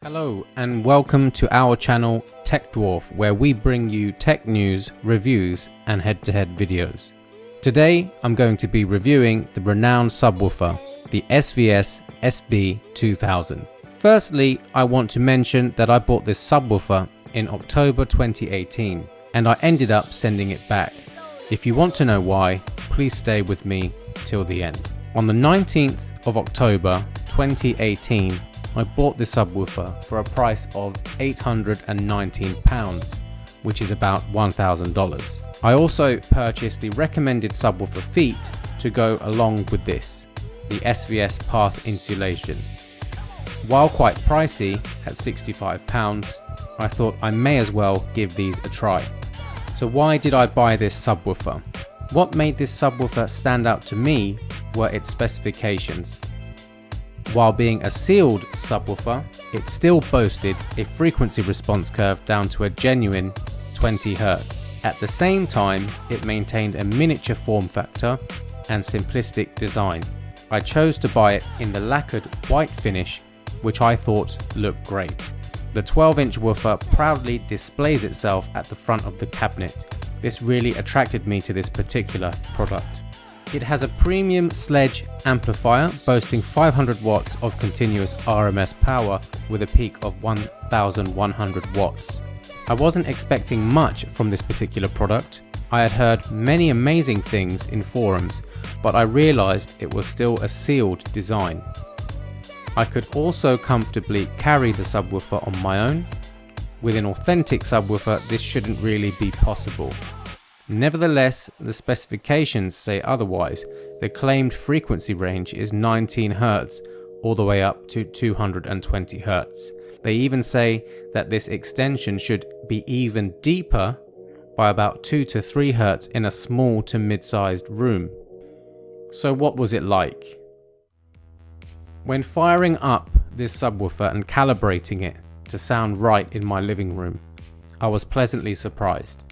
Hello and welcome to our channel Tech Dwarf, where we bring you tech news, reviews and head-to-head videos. Today I'm going to be reviewing the renowned subwoofer, the SVS SB-2000. Firstly, I want to mention that I bought this subwoofer in October 2018 and I ended up sending it back. If you want to know why, please stay with me till the end. On the 19th of October 2018, I bought this subwoofer for a price of £819, which is about $1,000. I also purchased the recommended subwoofer feet to go along with this, the SVS path insulation. While quite pricey at £65, I thought I may as well give these a try. So why did I buy this subwoofer? What made this subwoofer stand out to me were its specifications. While being a sealed subwoofer, it still boasted a frequency response curve down to a genuine 20 Hz. At the same time, it maintained a miniature form factor and simplistic design. I chose to buy it in the lacquered white finish, which I thought looked great. The 12-inch woofer proudly displays itself at the front of the cabinet. This really attracted me to this particular product. It has a premium sledge amplifier boasting 500 watts of continuous RMS power with a peak of 1100 watts. I wasn't expecting much from this particular product. I had heard many amazing things in forums, but I realized it was still a sealed design. I could also comfortably carry the subwoofer on my own. With an authentic subwoofer, this shouldn't really be possible. Nevertheless, the specifications say otherwise. The claimed frequency range is 19 Hz all the way up to 220 Hz. They even say that this extension should be even deeper by about 2 to 3 Hz in a small to mid-sized room. So what was it like? When firing up this subwoofer and calibrating it to sound right in my living room, I was pleasantly surprised.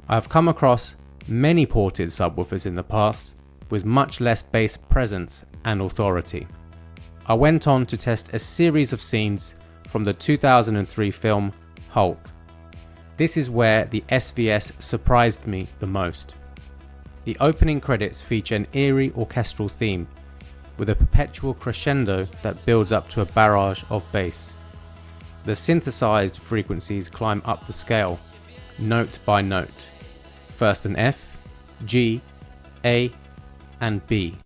I have come across many ported subwoofers in the past with much less bass presence and authority. I went on to test a series of scenes from the 2003 film Hulk. This is where the SVS surprised me the most. The opening credits feature an eerie orchestral theme with a perpetual crescendo that builds up to a barrage of bass. The synthesized frequencies climb up the scale, note by note. First an F, G, A, and B.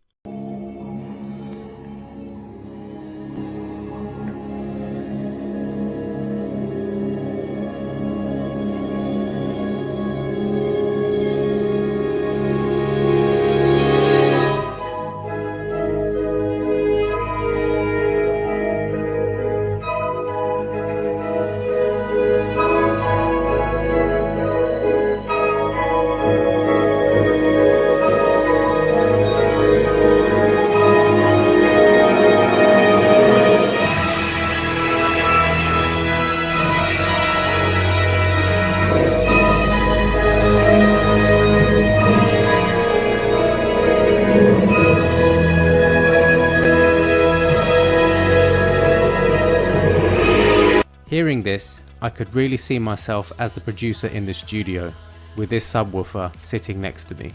Hearing this, I could really see myself as the producer in the studio, with this subwoofer sitting next to me.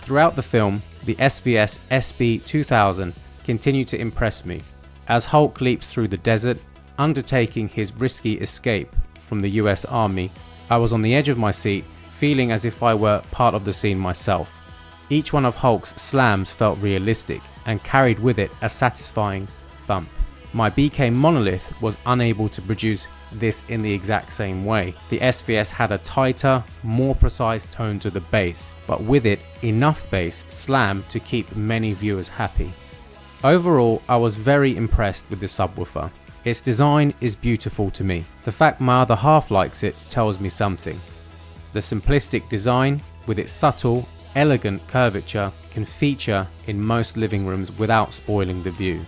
Throughout the film, the SVS SB-2000 continued to impress me. As Hulk leaps through the desert, undertaking his risky escape from the US Army, I was on the edge of my seat, feeling as if I were part of the scene myself. Each one of Hulk's slams felt realistic and carried with it a satisfying bump. My BK monolith was unable to produce this in the exact same way. The SVS had a tighter, more precise tone to the bass, but with it enough bass slam to keep many viewers happy. Overall, I was very impressed with the subwoofer. Its design is beautiful to me. The fact my other half likes it tells me something. The simplistic design, with its subtle, elegant curvature, can feature in most living rooms without spoiling the view.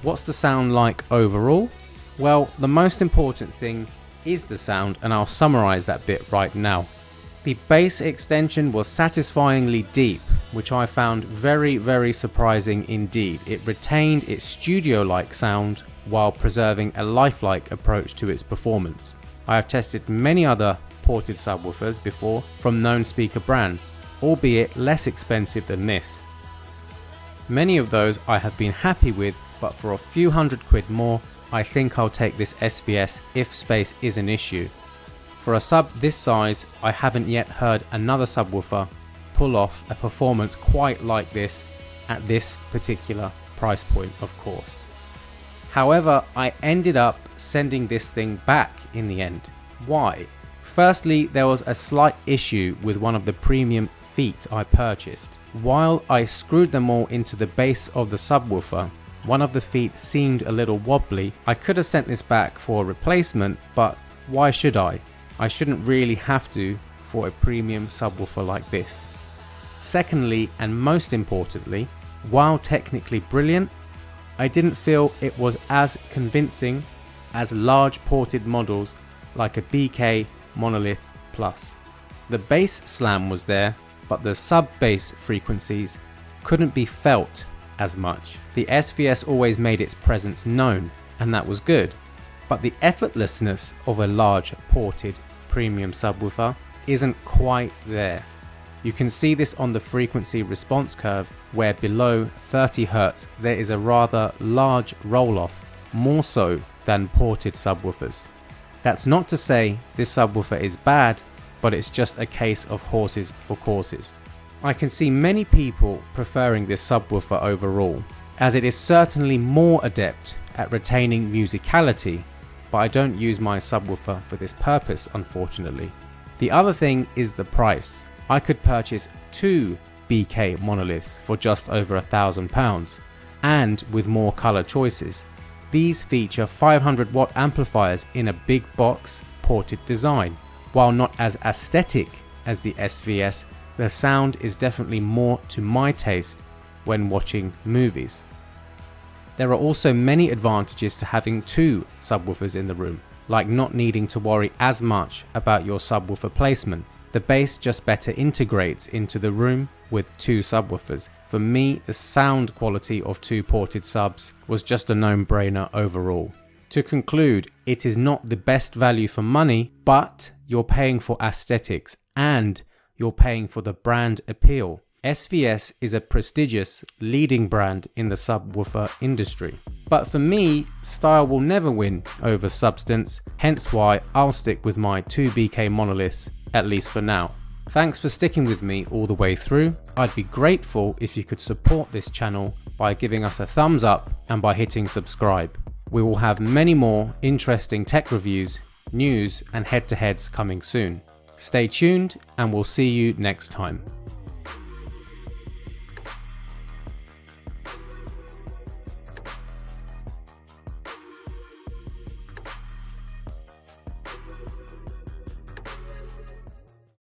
What's the sound like overall? Well, the most important thing is the sound, and I'll summarize that bit right now. The bass extension was satisfyingly deep, which I found very surprising indeed. It retained its studio-like sound while preserving a lifelike approach to its performance. I have tested many other ported subwoofers before from known speaker brands, albeit less expensive than this. Many of those I have been happy with, but for a few £100 more, I think I'll take this SVS if space is an issue. For a sub this size, I haven't yet heard another subwoofer pull off a performance quite like this at this particular price point, of course. However, I ended up sending this thing back in the end. Why? Firstly, there was a slight issue with one of the premium feet I purchased. While I screwed them all into the base of the subwoofer, one of the feet seemed a little wobbly. I could have sent this back for a replacement, but why should I? I shouldn't really have to for a premium subwoofer like this. Secondly, and most importantly, while technically brilliant, I didn't feel it was as convincing as large ported models like a BK Monolith Plus. The bass slam was there, but the sub-bass frequencies couldn't be felt as much. The SVS always made its presence known, and that was good, but the effortlessness of a large ported premium subwoofer isn't quite there. You can see this on the frequency response curve, where below 30 Hz there is a rather large roll-off, more so than ported subwoofers. That's not to say this subwoofer is bad, but it's just a case of horses for courses. I can see many people preferring this subwoofer overall, as it is certainly more adept at retaining musicality, but I don't use my subwoofer for this purpose, unfortunately. The other thing is the price. I could purchase 2 BK monoliths for just over £1,000, and with more colour choices. These feature 500 watt amplifiers in a big box ported design. While not as aesthetic as the SVS, the sound is definitely more to my taste when watching movies. There are also many advantages to having 2 subwoofers in the room, like not needing to worry as much about your subwoofer placement. The bass just better integrates into the room with 2 subwoofers. For me, the sound quality of 2 ported subs was just a no-brainer overall. To conclude, it is not the best value for money, but you're paying for aesthetics and you're paying for the brand appeal. SVS is a prestigious leading brand in the subwoofer industry. But for me, style will never win over substance, hence why I'll stick with my 2 BK monoliths, at least for now. Thanks for sticking with me all the way through. I'd be grateful if you could support this channel by giving us a thumbs up and by hitting subscribe. We will have many more interesting tech reviews, news and head-to-heads coming soon. Stay tuned and we'll see you next time.